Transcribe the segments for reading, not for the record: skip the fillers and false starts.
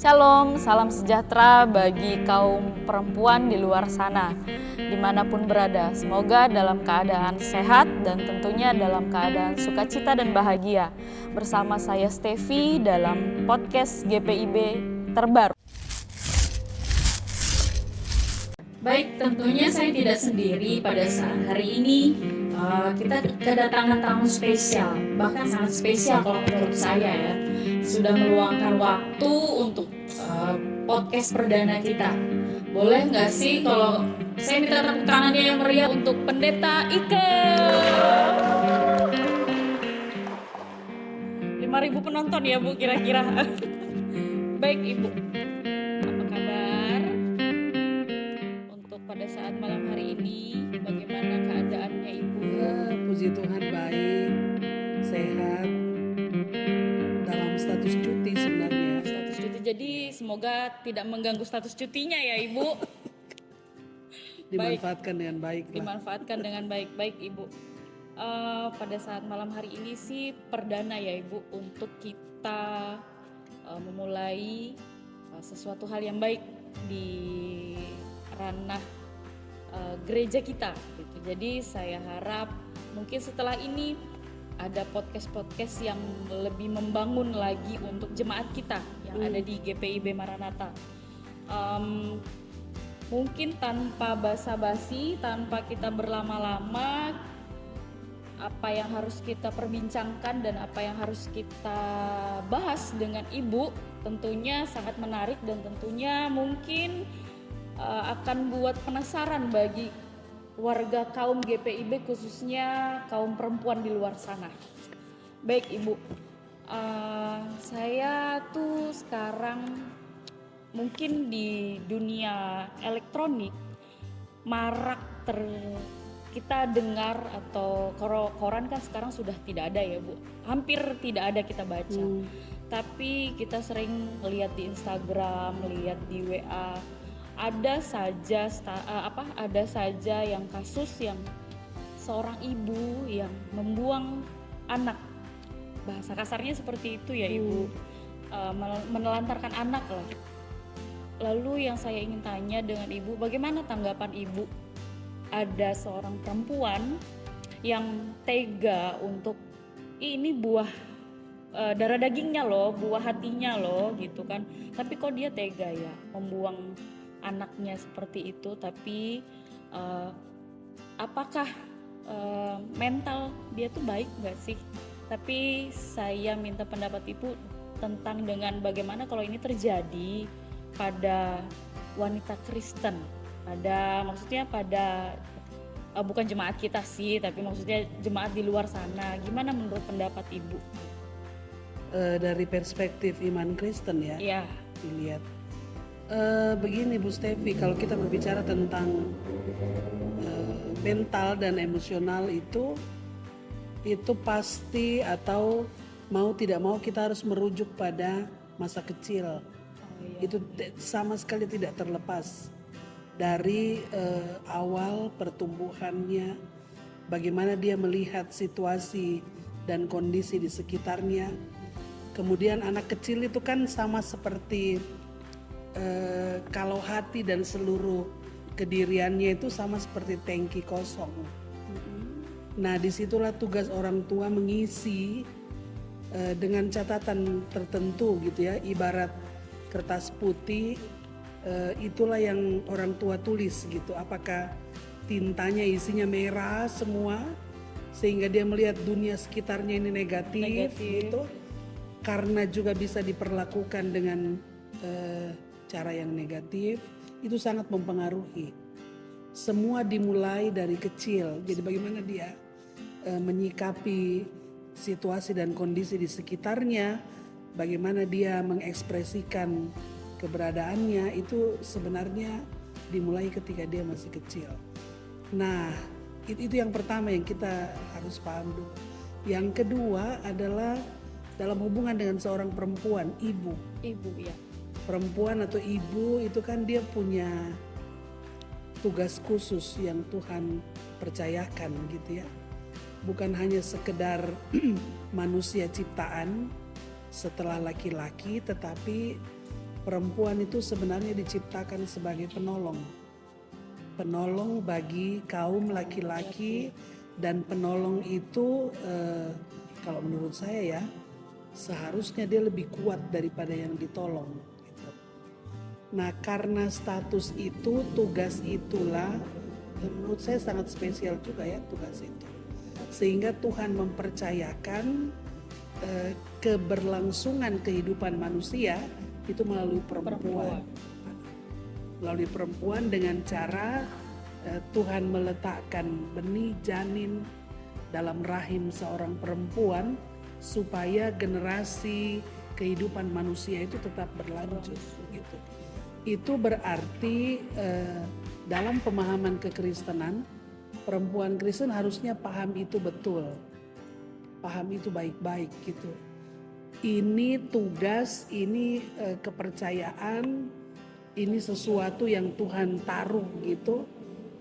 Shalom, salam sejahtera bagi kaum perempuan di luar sana, dimanapun berada. Semoga dalam keadaan sehat dan tentunya dalam keadaan sukacita dan bahagia. Bersama saya Stevi dalam podcast GPIB terbaru. Baik, tentunya saya tidak sendiri pada saat hari ini. Kita kedatangan tamu spesial, bahkan sangat spesial kalau menurut saya ya. Sudah meluangkan waktu untuk podcast perdana kita. Boleh nggak sih kalau saya minta tepuk tangannya yang meriah untuk Pendeta Ike? 5.000 penonton ya Bu kira-kira. Baik Ibu, apa kabar? Untuk pada saat malam hari ini, bagaimana keadaannya Ibu? Puji Tuhan baik, sehat, dalam status cuti sebenarnya. Status cuti, jadi semoga tidak mengganggu status cutinya ya Ibu. Dimanfaatkan dengan baik. Dimanfaatkan dengan baik-baik Ibu. Pada saat malam hari ini sih perdana ya Ibu untuk kita memulai sesuatu hal yang baik di ranah gereja kita gitu. Jadi saya harap mungkin setelah ini ada podcast-podcast yang lebih membangun lagi untuk jemaat kita yang ada di GPIB Maranatha. Mungkin tanpa basa-basi, tanpa kita berlama-lama, apa yang harus kita perbincangkan dan apa yang harus kita bahas dengan Ibu tentunya sangat menarik dan tentunya mungkin akan buat penasaran bagi warga kaum GPIB khususnya kaum perempuan di luar sana. Baik Ibu, saya tuh sekarang mungkin di dunia elektronik marak kita dengar atau koran kan sekarang sudah tidak ada ya Bu, hampir tidak ada kita baca. Tapi kita sering lihat di Instagram, lihat di WA, ada saja yang kasus yang seorang ibu yang membuang anak, bahasa kasarnya seperti itu ya Ibu, menelantarkan anak lah. Lalu yang saya ingin tanya dengan Ibu, bagaimana tanggapan Ibu? Ada seorang perempuan yang tega untuk ini buah darah dagingnya loh, buah hatinya loh gitu kan. Tapi kok dia tega ya membuang anaknya seperti itu. Tapi apakah mental dia tuh baik gak sih? Tapi saya minta pendapat Ibu tentang dengan bagaimana kalau ini terjadi pada wanita Kristen, maksudnya pada bukan jemaat kita sih, tapi maksudnya jemaat di luar sana. Gimana menurut pendapat Ibu? Dari perspektif iman Kristen ya, dilihat. Begini Bu Stevi, kalau kita berbicara tentang mental dan emosional itu pasti atau mau tidak mau kita harus merujuk pada masa kecil. Itu sama sekali tidak terlepas dari awal pertumbuhannya, bagaimana dia melihat situasi dan kondisi di sekitarnya. Kemudian anak kecil itu kan sama seperti kalau hati dan seluruh kediriannya itu sama seperti tangki kosong. Nah disitulah tugas orang tua mengisi dengan catatan tertentu gitu ya, ibarat kertas putih. Itulah yang orang tua tulis gitu, apakah tintanya isinya merah semua sehingga dia melihat dunia sekitarnya ini negatif. Gitu, karena juga bisa diperlakukan dengan cara yang negatif, itu sangat mempengaruhi. Semua dimulai dari kecil, jadi bagaimana dia menyikapi situasi dan kondisi di sekitarnya, bagaimana dia mengekspresikan keberadaannya, itu sebenarnya dimulai ketika dia masih kecil. Nah, itu yang pertama yang kita harus paham dulu. Yang kedua adalah dalam hubungan dengan seorang perempuan, ibu ya. Perempuan atau ibu itu kan dia punya tugas khusus yang Tuhan percayakan gitu ya. Bukan hanya sekedar manusia ciptaan setelah laki-laki, tetapi perempuan itu sebenarnya diciptakan sebagai penolong. Penolong bagi kaum laki-laki, dan penolong itu kalau menurut saya ya, seharusnya dia lebih kuat daripada yang ditolong. Gitu. Nah, karena status itu, tugas itulah menurut saya sangat spesial juga ya tugas itu. Sehingga Tuhan mempercayakan keberlangsungan kehidupan manusia itu melalui perempuan. Melalui perempuan dengan cara Tuhan meletakkan benih janin dalam rahim seorang perempuan supaya generasi kehidupan manusia itu tetap berlanjut gitu. Itu berarti dalam pemahaman kekristenan, perempuan Kristen harusnya paham itu betul. Paham itu baik-baik gitu. Ini tugas, ini kepercayaan, ini sesuatu yang Tuhan taruh gitu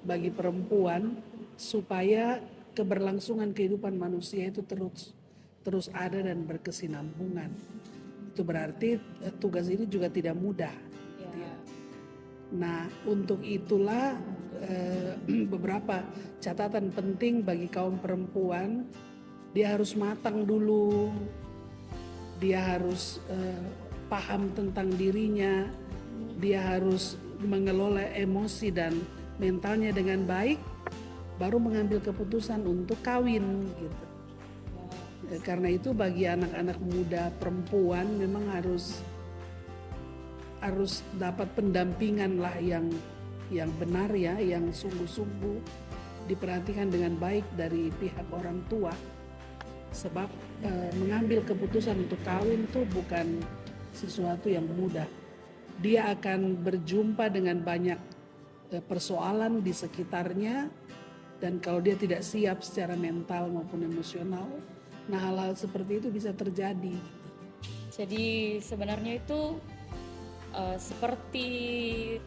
bagi perempuan supaya keberlangsungan kehidupan manusia itu terus ada dan berkesinambungan. Itu berarti tugas ini juga tidak mudah. Gitu ya. Nah, untuk itulah beberapa catatan penting bagi kaum perempuan. Dia harus matang dulu, dia harus paham tentang dirinya, dia harus mengelola emosi dan mentalnya dengan baik, baru mengambil keputusan untuk kawin gitu. Karena itu bagi anak-anak muda perempuan memang harus dapat pendampingan lah yang benar ya, yang sungguh-sungguh diperhatikan dengan baik dari pihak orang tua. Sebab mengambil keputusan untuk kawin itu bukan sesuatu yang mudah. Dia akan berjumpa dengan banyak persoalan di sekitarnya, dan kalau dia tidak siap secara mental maupun emosional, nah hal-hal seperti itu bisa terjadi. Jadi sebenarnya itu seperti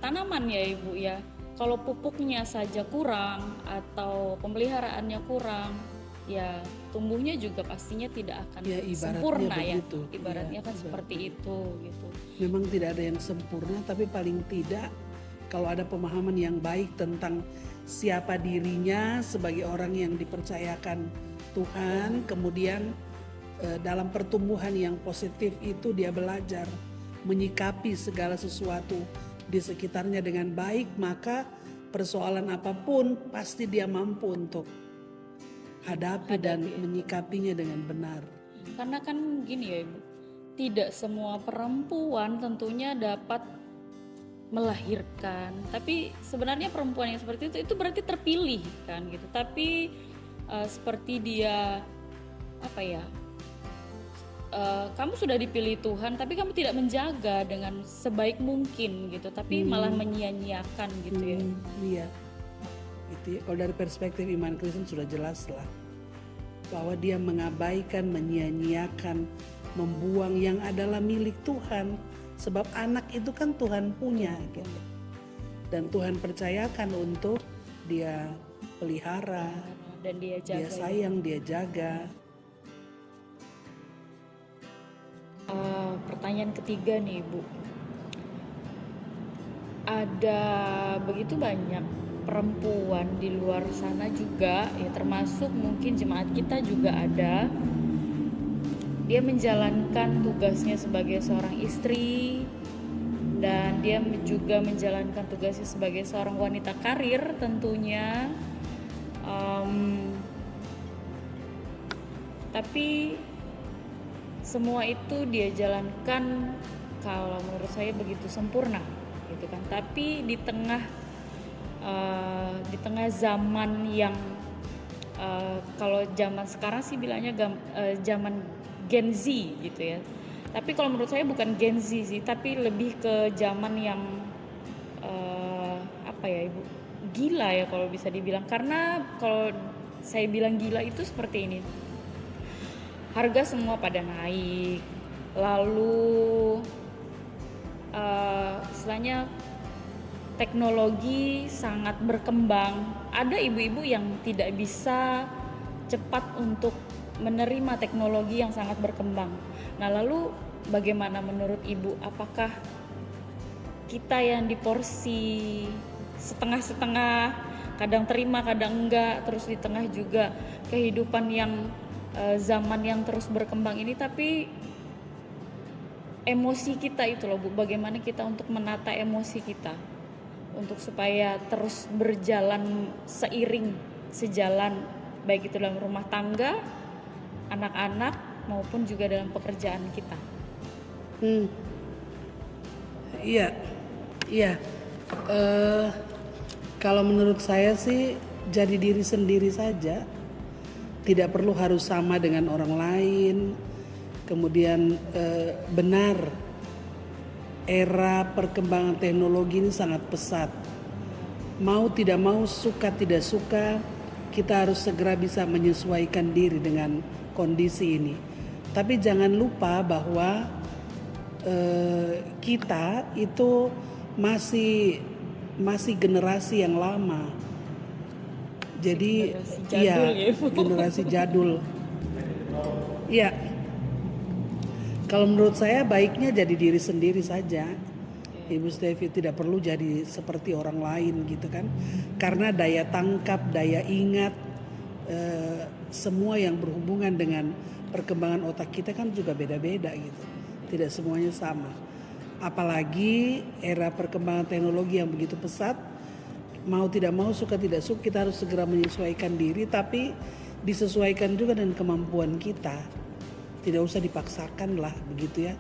tanaman ya Ibu ya. Kalau pupuknya saja kurang atau pemeliharaannya kurang, ya tumbuhnya juga pastinya tidak akan ya, sempurna begitu. Ya. Ibaratnya kan seperti itu gitu. Memang tidak ada yang sempurna, tapi paling tidak kalau ada pemahaman yang baik tentang siapa dirinya sebagai orang yang dipercayakan Tuhan, kemudian dalam pertumbuhan yang positif itu dia belajar menyikapi segala sesuatu di sekitarnya dengan baik, maka persoalan apapun pasti dia mampu untuk hadapi dan menyikapinya dengan benar. Karena kan gini ya Ibu, tidak semua perempuan tentunya dapat melahirkan, tapi sebenarnya perempuan yang seperti itu berarti terpilih kan gitu. Tapi seperti dia apa ya, kamu sudah dipilih Tuhan tapi kamu tidak menjaga dengan sebaik mungkin gitu, tapi malah menyia-nyiakan gitu ya. Iya. Itu kalau dari perspektif iman Kristen sudah jelas lah bahwa dia mengabaikan, menyia-nyiakan, membuang yang adalah milik Tuhan, sebab anak itu kan Tuhan punya gitu. Dan Tuhan percayakan untuk dia pelihara dan dia jaga, dia sayang, dia jaga. Pertanyaan ketiga nih Ibu, ada begitu banyak perempuan di luar sana juga ya, termasuk mungkin jemaat kita juga ada, dia menjalankan tugasnya sebagai seorang istri dan dia juga menjalankan tugasnya sebagai seorang wanita karir tentunya, tapi semua itu dia jalankan kalau menurut saya begitu sempurna gitu kan. Tapi di tengah zaman yang kalau zaman sekarang sih bilangnya zaman Gen Z gitu ya. Tapi kalau menurut saya bukan Gen Z sih, tapi lebih ke zaman yang apa ya Ibu, gila ya kalau bisa dibilang. Karena kalau saya bilang gila itu seperti ini, harga semua pada naik, lalu istilahnya teknologi sangat berkembang. Ada ibu-ibu yang tidak bisa cepat untuk menerima teknologi yang sangat berkembang. Nah lalu bagaimana menurut Ibu, apakah kita yang diporsi setengah-setengah, kadang terima kadang enggak, terus di tengah juga kehidupan yang zaman yang terus berkembang ini, tapi emosi kita itu loh Bu, bagaimana kita untuk menata emosi kita untuk supaya terus berjalan seiring, sejalan, baik itu dalam rumah tangga, anak-anak maupun juga dalam pekerjaan kita. Iya, iya. Kalau menurut saya sih jadi diri sendiri saja, tidak perlu harus sama dengan orang lain. Kemudian benar, era perkembangan teknologi ini sangat pesat. Mau tidak mau, suka tidak suka, kita harus segera bisa menyesuaikan diri dengan kondisi ini. Tapi jangan lupa bahwa kita itu masih generasi yang lama. Jadi generasi jadul. Iya. Kalau menurut saya baiknya jadi diri sendiri saja. Ibu Stevi, tidak perlu jadi seperti orang lain gitu kan. Karena daya tangkap, daya ingat, semua yang berhubungan dengan perkembangan otak kita kan juga beda-beda gitu. Tidak semuanya sama. Apalagi era perkembangan teknologi yang begitu pesat, mau tidak mau, suka tidak suka, kita harus segera menyesuaikan diri, tapi disesuaikan juga dengan kemampuan kita. Tidak usah dipaksakan lah begitu ya.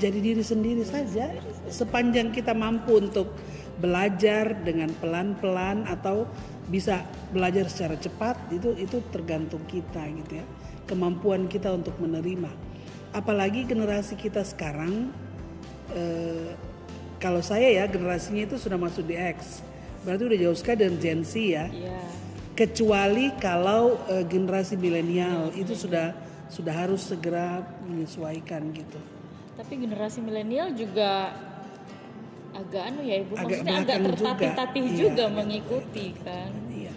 Jadi diri sendiri saja, sepanjang kita mampu untuk belajar dengan pelan-pelan atau bisa belajar secara cepat, itu tergantung kita gitu ya. Kemampuan kita untuk menerima. Apalagi generasi kita sekarang, kalau saya ya generasinya itu sudah masuk di X, berarti udah jauh sekali dari Gen Z ya. Kecuali kalau generasi milenial itu sudah harus segera menyesuaikan gitu. Tapi generasi milenial juga agak Ibu, maksudnya agak tertatih-tatih juga mengikuti kan. Iya.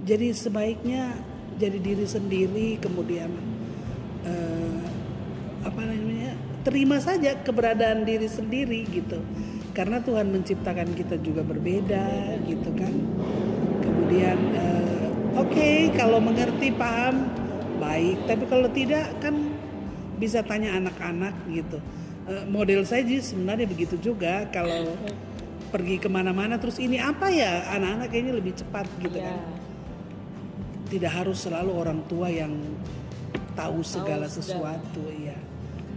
Jadi sebaiknya jadi diri sendiri, kemudian terima saja keberadaan diri sendiri gitu. Karena Tuhan menciptakan kita juga berbeda gitu kan. Kemudian oke, kalau mengerti, paham, baik. Tapi kalau tidak kan bisa tanya anak-anak gitu. Model saya sebenarnya begitu juga. Kalau pergi kemana-mana terus ini apa ya, anak-anak kayaknya lebih cepat gitu kan. Tidak harus selalu orang tua yang tahu segala sesuatu ya.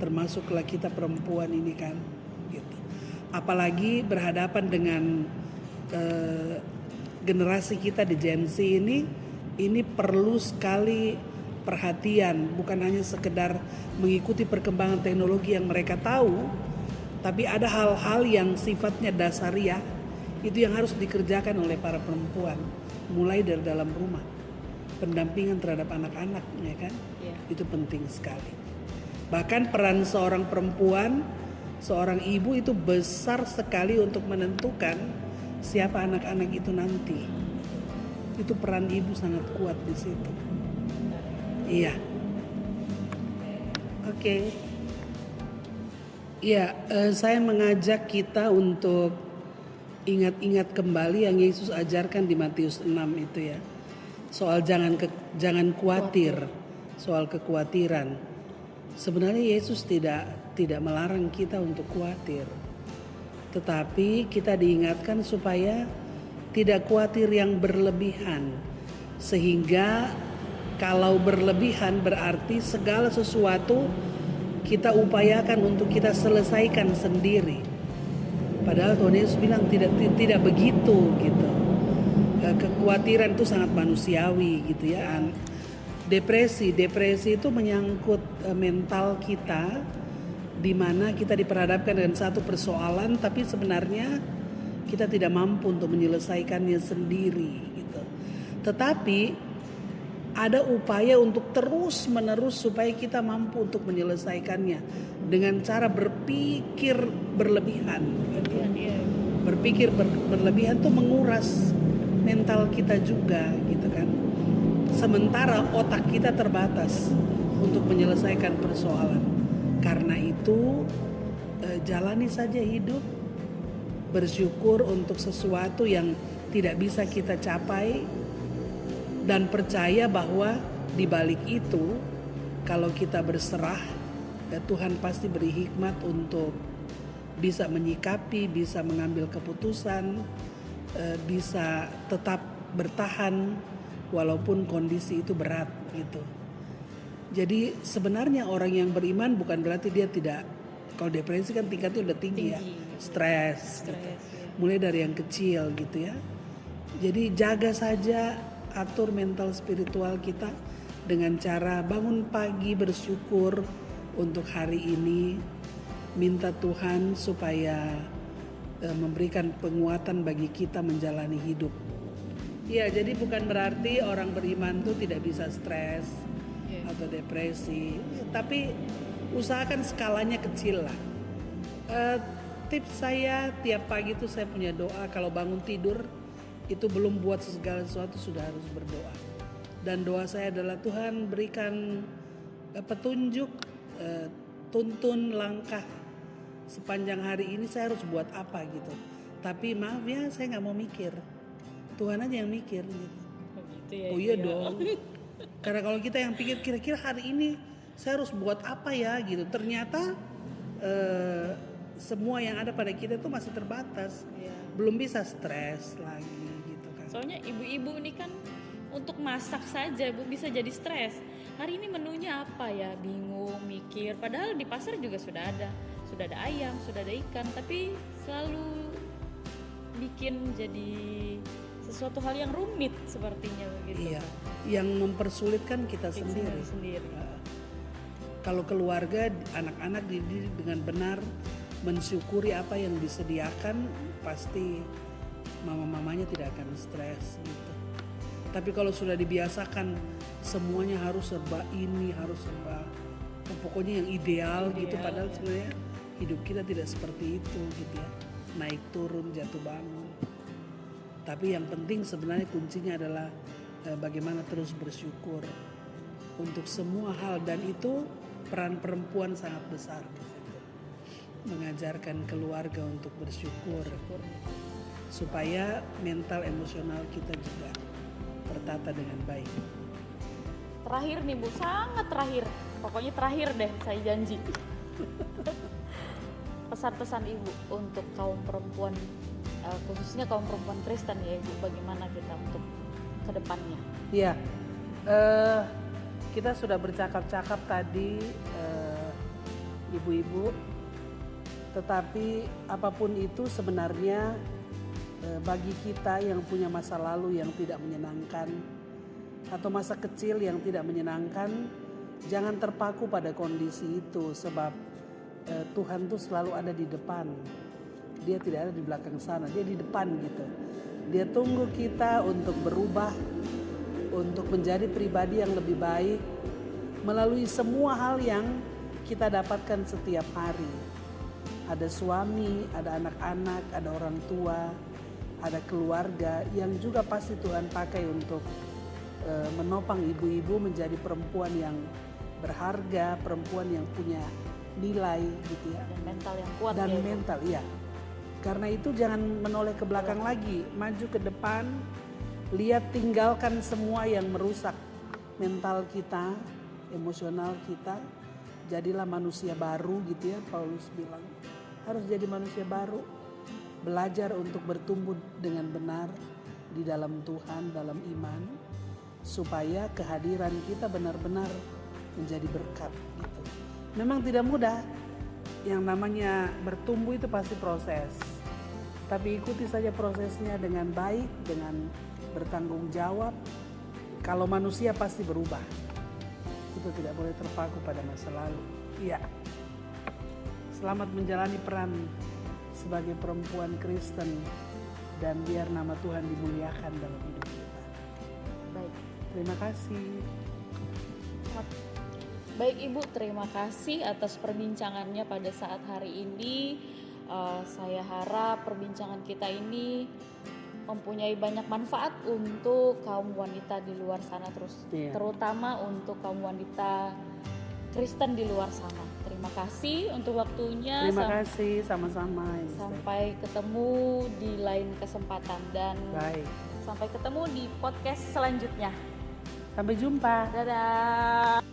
Termasuklah kita perempuan ini kan gitu. Apalagi berhadapan dengan generasi kita di Gen Z ini perlu sekali perhatian, bukan hanya sekedar mengikuti perkembangan teknologi yang mereka tahu, tapi ada hal-hal yang sifatnya dasariah itu yang harus dikerjakan oleh para perempuan, mulai dari dalam rumah. Pendampingan terhadap anak-anak ya kan, itu penting sekali. Bahkan peran seorang perempuan, seorang ibu itu besar sekali untuk menentukan siapa anak-anak itu nanti. Itu peran ibu sangat kuat di situ. Iya. Oke. Iya, saya mengajak kita untuk ingat-ingat kembali yang Yesus ajarkan di Matius 6 itu ya. Soal jangan khawatir, soal kekhawatiran. Sebenarnya Yesus tidak melarang kita untuk khawatir. Tetapi kita diingatkan supaya tidak khawatir yang berlebihan. Sehingga kalau berlebihan berarti segala sesuatu kita upayakan untuk kita selesaikan sendiri. Padahal Tuhan Yesus bilang tidak begitu gitu. Kekhawatiran itu sangat manusiawi gitu ya. Depresi itu menyangkut mental kita, di mana kita diperhadapkan dengan satu persoalan tapi sebenarnya kita tidak mampu untuk menyelesaikannya sendiri gitu. Tetapi ada upaya untuk terus menerus supaya kita mampu untuk menyelesaikannya dengan cara berpikir berlebihan. Berpikir berlebihan itu menguras mental kita juga gitu kan. Sementara otak kita terbatas untuk menyelesaikan persoalan. Karena itu jalani saja hidup bersyukur untuk sesuatu yang tidak bisa kita capai, dan percaya bahwa di balik itu kalau kita berserah, Tuhan pasti beri hikmat untuk bisa menyikapi, bisa mengambil keputusan, bisa tetap bertahan walaupun kondisi itu berat gitu. Jadi sebenarnya orang yang beriman bukan berarti dia tidak, kalau depresi kan tingkatnya udah tinggi ya, stres gitu. ya. Mulai dari yang kecil gitu ya. Jadi jaga saja, atur mental spiritual kita dengan cara bangun pagi bersyukur untuk hari ini, minta Tuhan supaya memberikan penguatan bagi kita menjalani hidup. Ya, jadi bukan berarti orang beriman tuh tidak bisa stres atau depresi, tapi usahakan skalanya kecil lah. Tips saya tiap pagi tuh saya punya doa, kalau bangun tidur itu belum buat segala sesuatu sudah harus berdoa. Dan doa saya adalah Tuhan berikan petunjuk, tuntun langkah sepanjang hari ini saya harus buat apa gitu. Tapi maaf ya, saya nggak mau mikir, Tuhan aja yang mikir gitu. Begitu ya, Oh iya dong. Karena kalau kita yang pikir kira-kira hari ini saya harus buat apa ya gitu, ternyata semua yang ada pada kita itu masih terbatas, belum bisa stres lagi gitu kan. Soalnya ibu-ibu ini kan untuk masak saja Bu bisa jadi stres. Hari ini menunya apa ya, bingung, mikir. Padahal di pasar juga sudah ada ayam, sudah ada ikan, tapi selalu bikin jadi sesuatu hal yang rumit sepertinya begitu. Iya, yang mempersulit kan kita sendiri. Kalau keluarga, anak-anak dididik dengan benar, mensyukuri apa yang disediakan, pasti mama-mamanya tidak akan stres gitu. Tapi kalau sudah dibiasakan semuanya harus serba ini, harus serba pokoknya yang ideal gitu, padahal sebenarnya hidup kita tidak seperti itu gitu ya. Naik turun, jatuh bangun. Tapi yang penting sebenarnya kuncinya adalah bagaimana terus bersyukur untuk semua hal, dan itu peran perempuan sangat besar di situ. Mengajarkan keluarga untuk bersyukur supaya mental emosional kita juga tertata dengan baik. Terakhir nih Bu, sangat terakhir. Pokoknya terakhir deh, saya janji. Pesan-pesan Ibu untuk kaum perempuan, khususnya kaum perempuan Kristen ya Ibu, bagaimana kita untuk ke depannya? Iya, kita sudah bercakap-cakap tadi ibu-ibu, tetapi apapun itu sebenarnya bagi kita yang punya masa lalu yang tidak menyenangkan atau masa kecil yang tidak menyenangkan, jangan terpaku pada kondisi itu, sebab Tuhan tuh selalu ada di depan. Dia tidak ada di belakang sana, dia di depan gitu. Dia tunggu kita untuk berubah, untuk menjadi pribadi yang lebih baik melalui semua hal yang kita dapatkan setiap hari. Ada suami, ada anak-anak, ada orang tua, ada keluarga yang juga pasti Tuhan pakai untuk menopang ibu-ibu menjadi perempuan yang berharga, perempuan yang punya nilai gitu ya. Dan mental yang kuat dan ya, mental iya. Karena itu jangan menoleh ke belakang lagi, maju ke depan, lihat, tinggalkan semua yang merusak mental kita, emosional kita. Jadilah manusia baru gitu ya, Paulus bilang. Harus jadi manusia baru, belajar untuk bertumbuh dengan benar di dalam Tuhan, dalam iman, supaya kehadiran kita benar-benar menjadi berkat gitu. Memang tidak mudah, yang namanya bertumbuh itu pasti proses, tapi ikuti saja prosesnya dengan baik, dengan bertanggung jawab. Kalau manusia pasti berubah, itu tidak boleh terpaku pada masa lalu. Iya, selamat menjalani peran sebagai perempuan Kristen, dan biar nama Tuhan dimuliakan dalam hidup kita. Baik. Terima kasih. Baik Ibu, terima kasih atas perbincangannya pada saat hari ini. Saya harap perbincangan kita ini mempunyai banyak manfaat untuk kaum wanita di luar sana, terutama untuk kaum wanita Kristen di luar sana. Terima kasih untuk waktunya. Terima kasih sama-sama. Sampai ketemu di lain kesempatan dan Baik. sampai ketemu di podcast selanjutnya. Sampai jumpa. Dadah.